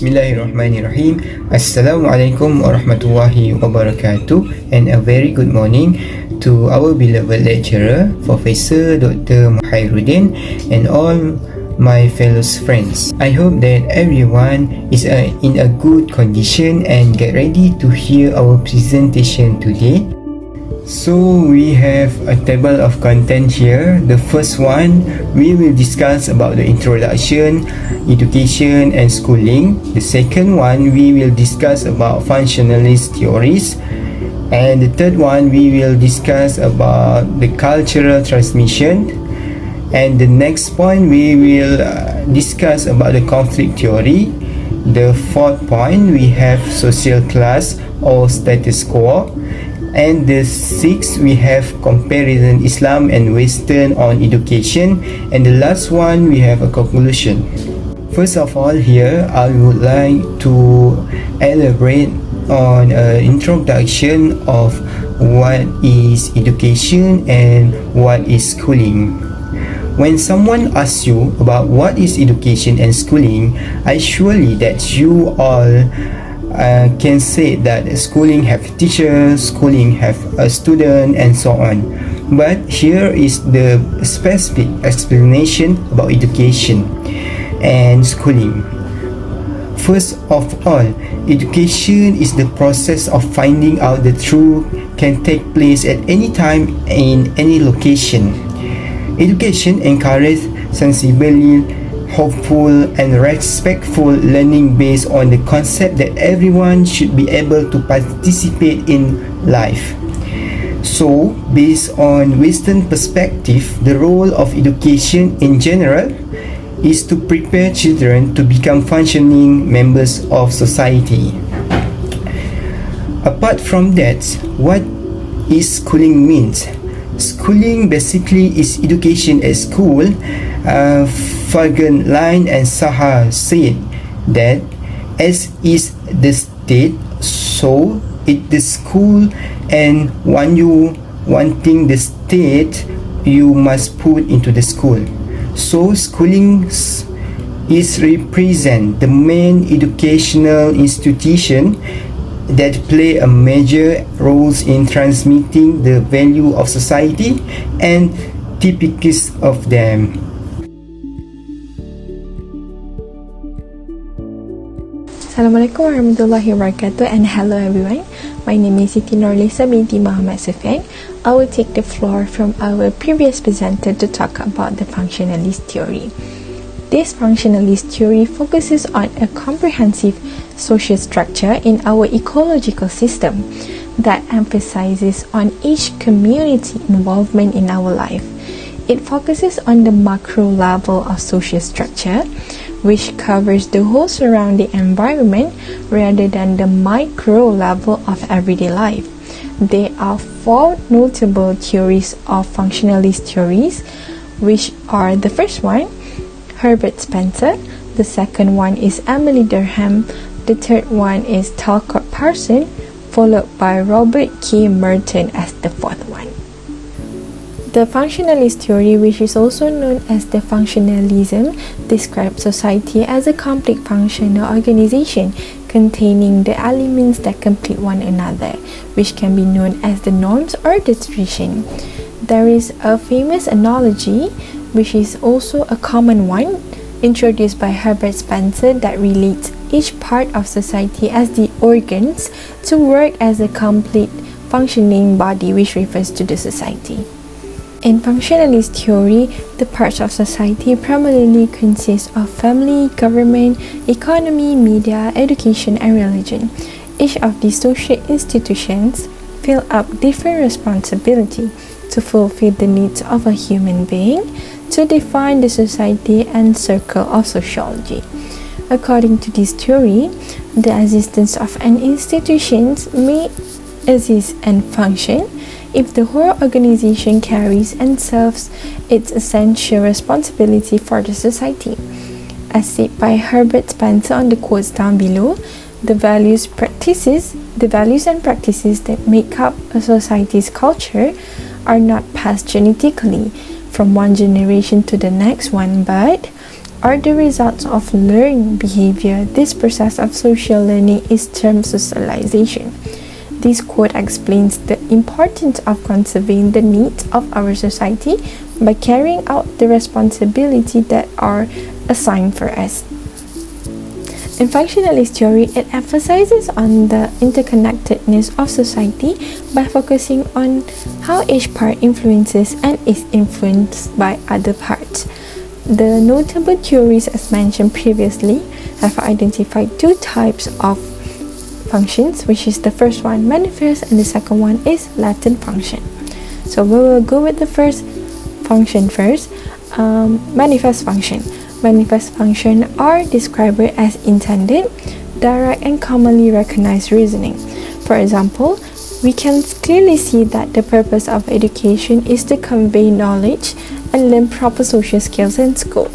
Bismillahirrahmanirrahim. Assalamualaikum warahmatullahi wabarakatuh, and a very good morning to our beloved lecturer, Professor Dr. Baharin, and all my fellow friends. I hope that everyone is in a good condition and get ready to hear our presentation today. So we have a table of content here. The first one, we will discuss about the introduction, education and schooling. The second one, we will discuss about functionalist theories. And the third one, we will discuss about the cultural transmission. And the next point, we will discuss about the conflict theory. The fourth point, we have social class or status quo. And the sixth, we have comparison Islam and Western on education. And the last one, we have a conclusion. First of all, here I would like to elaborate on an introduction of what is education and what is schooling. When someone asks you about what is education and schooling, I surely that you all can say that schooling have teachers, schooling have a student, and so on. But here is the specific explanation about education and schooling. First of all, education is the process of finding out the truth can take place at any time in any location. Education encourages sensibility, hopeful and respectful learning based on the concept that everyone should be able to participate in life. So, based on Western perspective, the role of education in general is to prepare children to become functioning members of society. Apart from that, what is schooling means? Schooling basically is education at school. Fagan Line and Saha said that as is the state, so it the school, and when you wanting the state, you must put into the school. So schooling is represent the main educational institution that play a major roles in transmitting the value of society and typics of them. Assalamualaikum warahmatullahi wabarakatuh, and hello everyone. My name is Siti Nurlisa binti Mohammed Suffian. I will take the floor from our previous presenter to talk about the functionalist theory. This functionalist theory focuses on a comprehensive social structure in our ecological system that emphasizes on each community involvement in our life. It focuses on the macro level of social structure, which covers the whole surrounding environment rather than the micro level of everyday life. There are four notable theories of functionalist theories, which are: the first one, Herbert Spencer; the second one is Emily Durkheim; the third one is Talcott Parsons, followed by Robert K. Merton as the fourth one. The functionalist theory, which is also known as the functionalism, describes society as a complete functional organization containing the elements that complete one another, which can be known as the norms or the tradition. There is a famous analogy, which is also a common one, introduced by Herbert Spencer, that relates each part of society as the organs to work as a complete functioning body, which refers to the society. In functionalist theory, the parts of society primarily consist of family, government, economy, media, education, and religion. Each of these social institutions fill up different responsibility to fulfill the needs of a human being, to define the society and circle of sociology. According to this theory, the existence of an institution may exist and function if the whole organization carries and serves its essential responsibility for the society. As said by Herbert Spencer on the quotes down below, the values and practices that make up a society's culture are not passed genetically from one generation to the next one, but are the results of learned behavior. This process of social learning is termed socialization. This quote explains the importance of conserving the needs of our society by carrying out the responsibility that are assigned for us. In functionalist theory, it emphasizes on the interconnectedness of society by focusing on how each part influences and is influenced by other parts. The notable theories, as mentioned previously, have identified two types of functions, which is the first one, manifest, and the second one is latent function. So we will go with the first function first, manifest function. Manifest function are described as intended, direct, and commonly recognized reasoning. For example, we can clearly see that the purpose of education is to convey knowledge and learn proper social skills in school.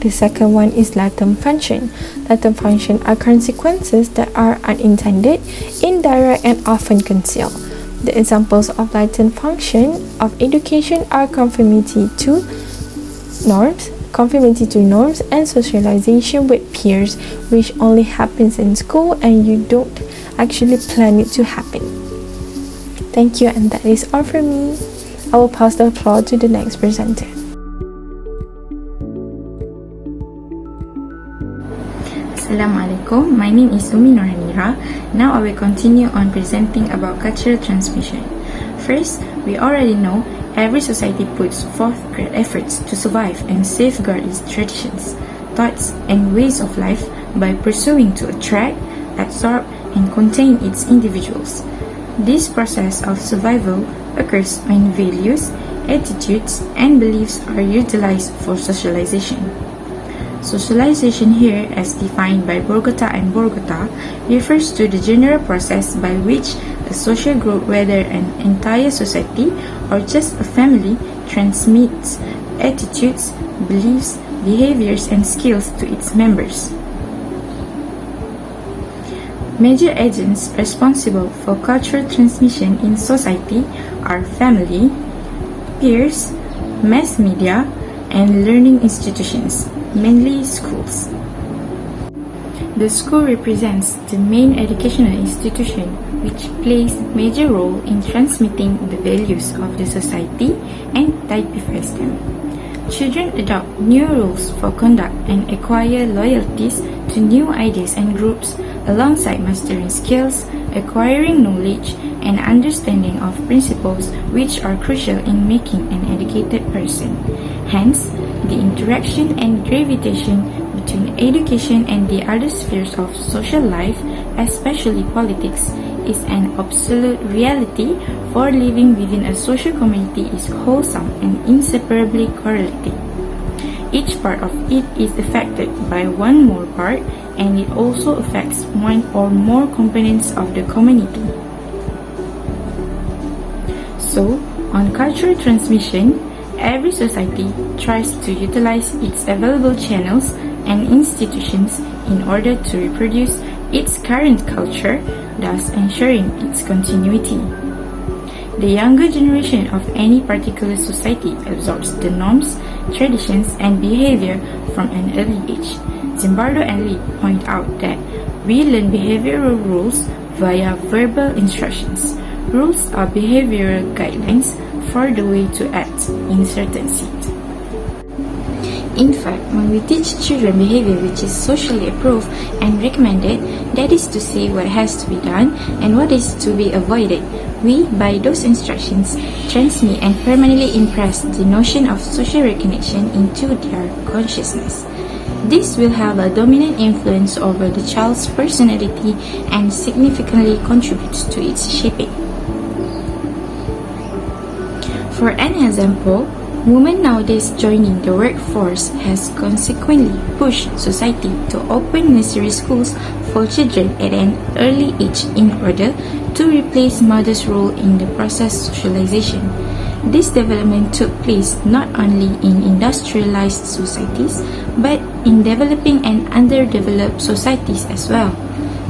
The second one is latent function. Latent function are consequences that are unintended, indirect, and often concealed. The examples of latent function of education are conformity to norms, and socialization with peers, which only happens in school and you don't actually plan it to happen. Thank you, and that is all from me. I will pass the floor to the next presenter. Assalamualaikum, my name is Umi Nur Hanira. Now I will continue on presenting about cultural transmission. First, we already know every society puts forth great efforts to survive and safeguard its traditions, thoughts, and ways of life by pursuing to attract, absorb, and contain its individuals. This process of survival occurs when values, attitudes, and beliefs are utilized for socialization. Socialization here, as defined by Borgota and Borgota, refers to the general process by which a social group, whether an entire society or just a family, transmits attitudes, beliefs, behaviors, and skills to its members. Major agents responsible for cultural transmission in society are family, peers, mass media, and learning institutions, mainly schools. The school represents the main educational institution which plays major role in transmitting the values of the society and typifies them. Children adopt new rules for conduct and acquire loyalties to new ideas and groups alongside mastering skills, acquiring knowledge, and understanding of principles which are crucial in making an educated person. Hence, the interaction and gravitation between education and the other spheres of social life, especially politics, is an absolute reality, for living within a social community is wholesome and inseparably correlated. Each part of it is affected by one more part, and it also affects one or more components of the community. So, on cultural transmission, every society tries to utilize its available channels and institutions in order to reproduce its current culture, thus ensuring its continuity. The younger generation of any particular society absorbs the norms, traditions, and behavior from an early age. Zimbardo and Lee point out that we learn behavioral rules via verbal instructions. Rules are behavioral guidelines for the way to act in certain seat. In fact, when we teach children behavior which is socially approved and recommended, that is to say what has to be done and what is to be avoided, we, by those instructions, transmit and permanently impress the notion of social recognition into their consciousness. This will have a dominant influence over the child's personality and significantly contributes to its shaping. For an example, women nowadays joining the workforce has consequently pushed society to open nursery schools for children at an early age in order to replace mother's role in the process socialization. This development took place not only in industrialized societies, but in developing and underdeveloped societies as well.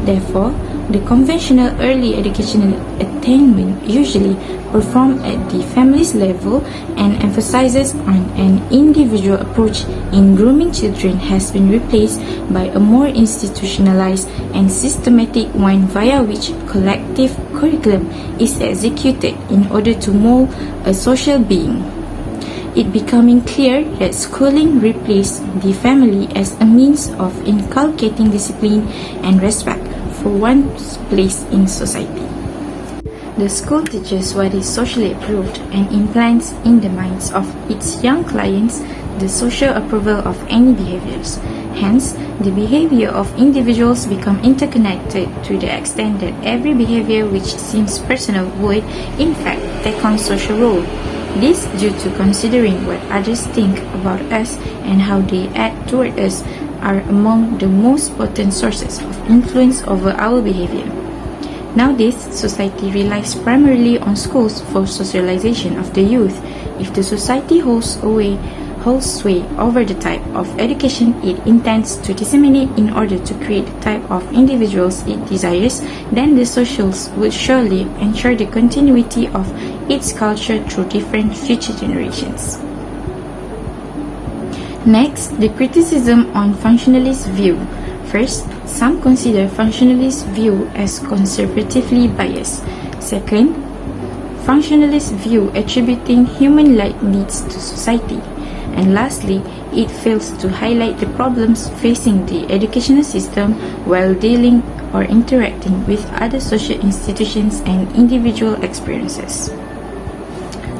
Therefore, the conventional early educational attainment usually performed at the family's level and emphasizes on an individual approach in grooming children has been replaced by a more institutionalized and systematic one via which collective curriculum is executed in order to mold a social being. It becoming clear that schooling replaced the family as a means of inculcating discipline and respect for one's place in society. The school teaches what is socially approved and implants in the minds of its young clients the social approval of any behaviors. Hence, the behavior of individuals become interconnected to the extent that every behavior which seems personal would, in fact, take on social role. This due to considering what others think about us and how they act toward us are among the most potent sources of influence over our behavior. Nowadays, society relies primarily on schools for socialization of the youth. If the society holds sway over the type of education it intends to disseminate in order to create the type of individuals it desires, then the socials will surely ensure the continuity of its culture through different future generations. Next, the criticism on functionalist view. First, some consider functionalist view as conservatively biased. Second, functionalist view attributing human-like needs to society. And lastly, it fails to highlight the problems facing the educational system while dealing or interacting with other social institutions and individual experiences.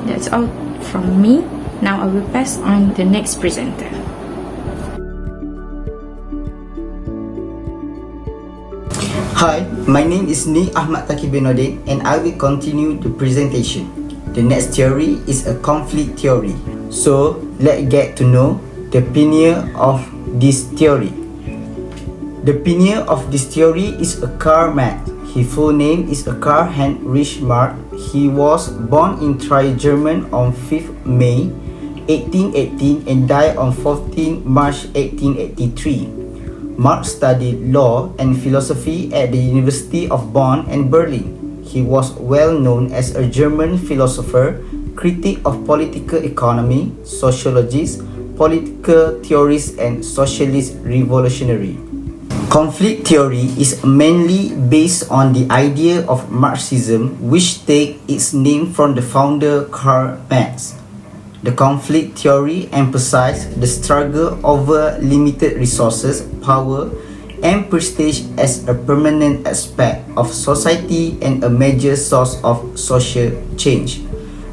That's all from me. Now I will pass on the next presenter. Hi, my name is Ahmad Nordin and I will continue the presentation. The next theory is a conflict theory. So, let's get to know the pioneer of this theory. The pioneer of this theory is Karl Marx. His full name is Karl Heinrich Marx. He was born in Trier, Germany on 5th May 1818 and died on 14 March 1883. Marx studied law and philosophy at the University of Bonn and Berlin. He was well known as a German philosopher, critic of political economy, sociologist, political theorist, and socialist revolutionary. Conflict theory is mainly based on the idea of Marxism, which takes its name from the founder Karl Marx. The conflict theory emphasizes the struggle over limited resources, power, and prestige as a permanent aspect of society and a major source of social change.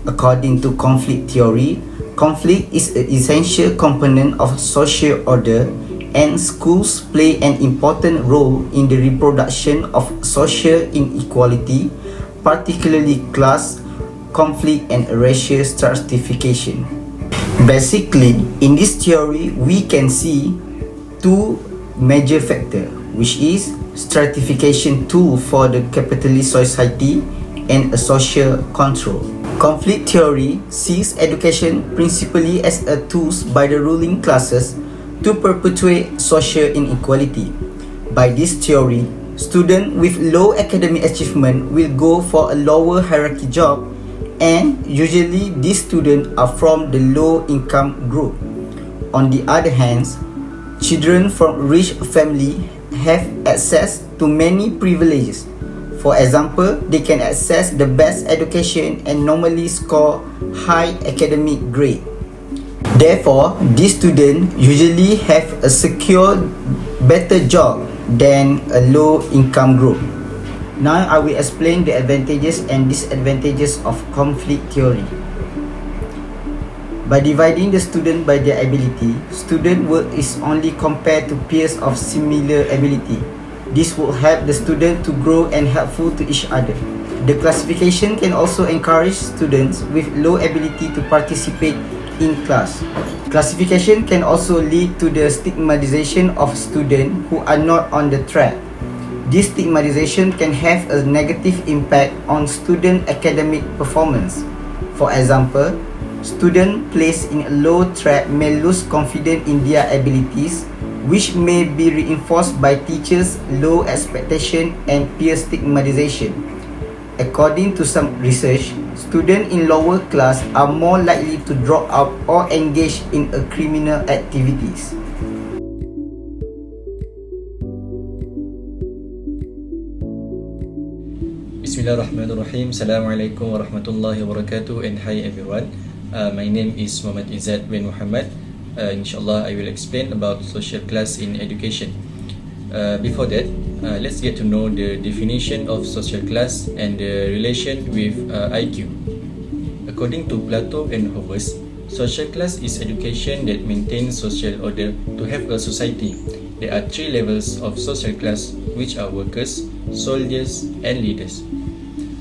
According to conflict theory, conflict is an essential component of social order, and schools play an important role in the reproduction of social inequality, particularly class conflict and racial stratification. Basically, in this theory, we can see two major factors, which is stratification tool for the capitalist society and a social control. Conflict theory sees education principally as a tool by the ruling classes to perpetuate social inequality. By this theory, students with low academic achievement will go for a lower hierarchy job, and usually these students are from the low income group. On the other hand, children from rich families have access to many privileges. For example, they can access the best education and normally score high academic grade. Therefore, these students usually have a secure, better job than a low income group. Now I will explain the advantages and disadvantages of conflict theory. By dividing the student by their ability, student work is only compared to peers of similar ability. This will help the student to grow and helpful to each other. The classification can also encourage students with low ability to participate in class. Classification can also lead to the stigmatization of students who are not on the track. This stigmatization can have a negative impact on student academic performance. For example, students placed in a low track may lose confidence in their abilities, which may be reinforced by teachers' low expectation and peer stigmatization. According to some research, students in lower class are more likely to drop out or engage in criminal activities. Bismillahirrahmanirrahim. Assalamualaikum warahmatullahi wabarakatuh. And hi everyone. My name is Muhammad Izzat bin Mohammed. Inshallah, I will explain about social class in education. Before that, let's get to know the definition of social class and the relation with IQ. According to Plato and Hobbes, social class is education that maintains social order to have a society. There are three levels of social class, which are workers, soldiers, and leaders.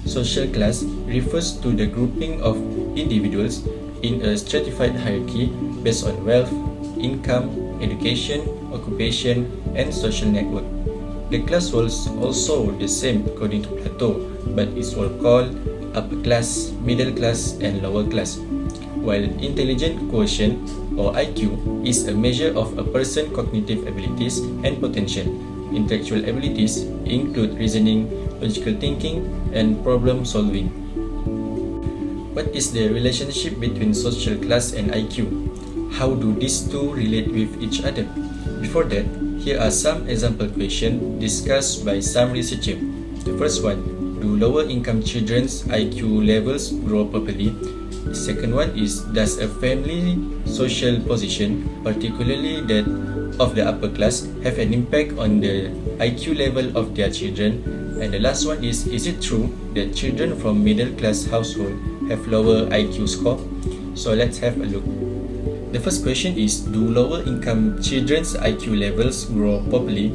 Social class refers to the grouping of individuals in a stratified hierarchy based on wealth, income, education, occupation, and social network. The class was also the same according to Plato, but is all called upper class, middle class, and lower class. While intelligent quotient or IQ is a measure of a person's cognitive abilities and potential. Intellectual abilities include reasoning, logical thinking, and problem solving. What is the relationship between social class and IQ? How do these two relate with each other? Before that, here are some example questions discussed by some researchers. The first one, do lower income children's IQ levels grow properly? The second one is, does a family social position, particularly that of the upper class, have an impact on the IQ level of their children? And the last one is it true that children from middle class household have lower IQ score? So let's have a look. The first question is, do lower income children's IQ levels grow properly?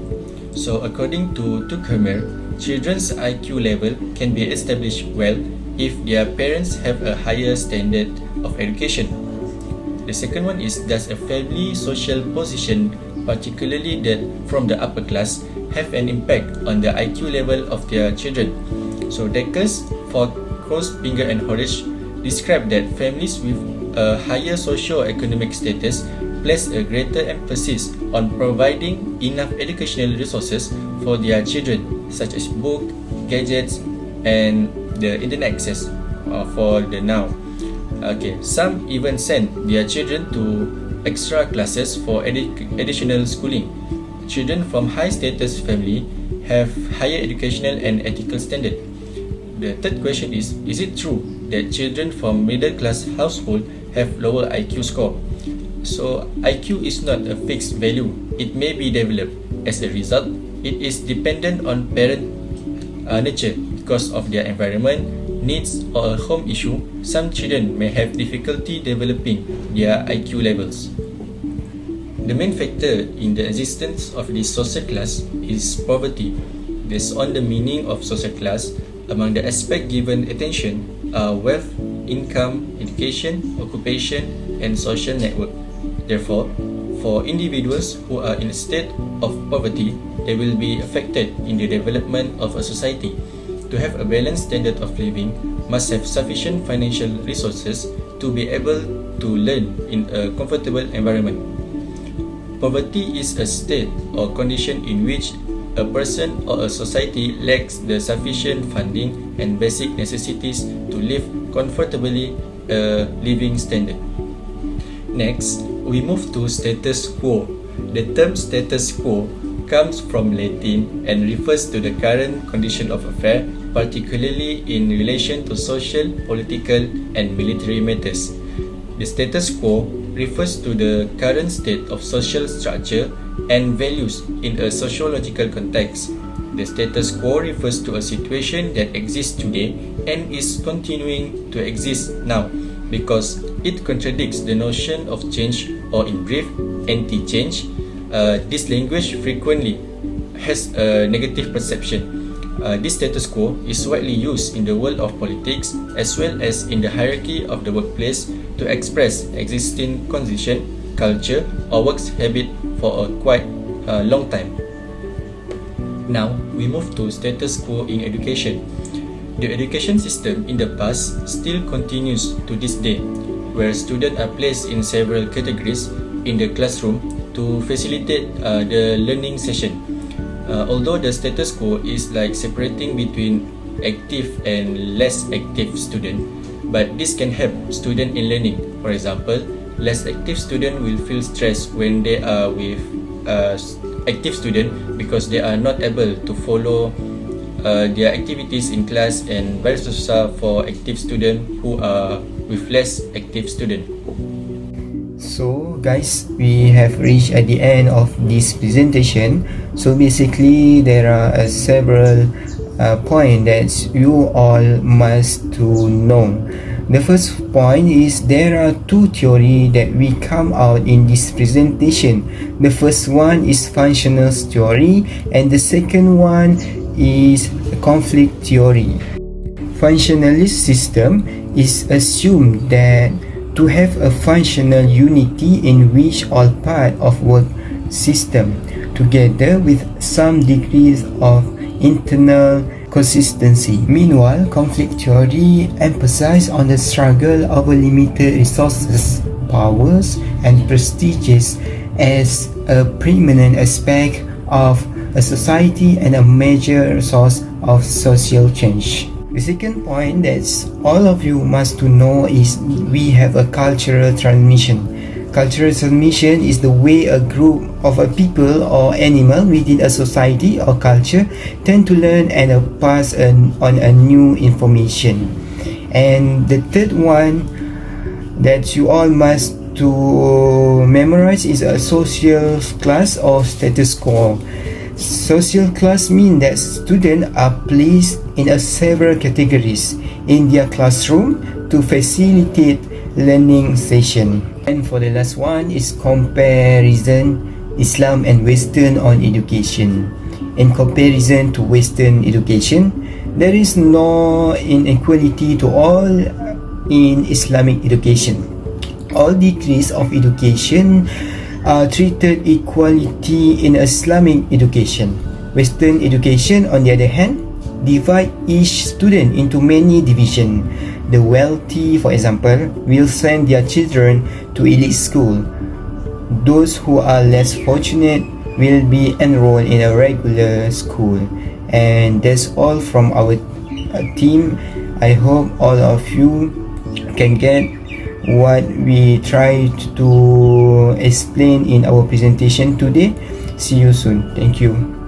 So according to Thaqif, children's IQ level can be established well if their parents have a higher standard of education. The second one is, does a family social position, particularly that from the upper class, have an impact on the IQ level of their children? So Deckers, for Crossfinger and Horridge, describe that families with a higher socio-economic status place a greater emphasis on providing enough educational resources for their children, such as books, gadgets, and the internet access for the now. Some even send their children to extra classes for additional schooling. Children from high status family have higher educational and ethical standard. The third question is it true that children from middle class household have lower IQ score? So IQ is not a fixed value. It may be developed. As a result, it is dependent on parent nature because of their environment, needs, or a home issue. Some children may have difficulty developing their IQ levels. The main factor in the existence of this social class is poverty. Based on the meaning of social class, among the aspects given attention are wealth, income, education, occupation, and social network. Therefore, for individuals who are in a state of poverty, they will be affected in the development of a society. To have a balanced standard of living, must have sufficient financial resources to be able to learn in a comfortable environment. Poverty is a state or condition in which a person or a society lacks the sufficient funding and basic necessities to live comfortably a living standard. Next, we move to status quo. The term status quo comes from Latin and refers to the current condition of affairs, particularly in relation to social, political, and military matters. The status quo refers to the current state of social structure and values in a sociological context. The status quo refers to a situation that exists today and is continuing to exist now because it contradicts the notion of change, or in brief, anti-change. This language frequently has a negative perception. This status quo is widely used in the world of politics as well as in the hierarchy of the workplace to express existing condition, culture, or work habit for a quite long time. Now, we move to status quo in education. The education system in the past still continues to this day, where students are placed in several categories in the classroom to facilitate the learning session. Although the status quo is like separating between active and less active student, but this can help student in learning. For example, less active student will feel stressed when they are with active student because they are not able to follow their activities in class, and vice versa for active student who are with less active student. So guys, we have reached at the end of this presentation. So basically there are several points that you all must to know. The first point is there are two theories that we come out in this presentation. The first one is functionalist theory and the second one is conflict theory. Functionalist system is assumed that to have a functional unity in which all part of work system together with some degrees of internal consistency. Meanwhile, conflict theory emphasizes on the struggle over limited resources, powers, and prestiges as a preeminent aspect of a society and a major source of social change. The second point that all of you must to know is we have a cultural transmission. Cultural transmission is the way a group of a people or animal within a society or culture tend to learn and pass on a new information. And the third one that you all must to memorize is a social class or status quo. Social class means that students are placed in several categories in their classroom to facilitate learning session. And for the last one is comparison Islam and Western on education. In comparison to Western education, there is no inequality to all in Islamic education. All degrees of education are treated equality in Islamic education. Western education, on the other hand, divide each student into many divisions. The wealthy, for example, will send their children to elite school. Those who are less fortunate will be enrolled in a regular school. And that's all from our team. I hope all of you can get what we tried to explain in our presentation today. See you soon. Thank you.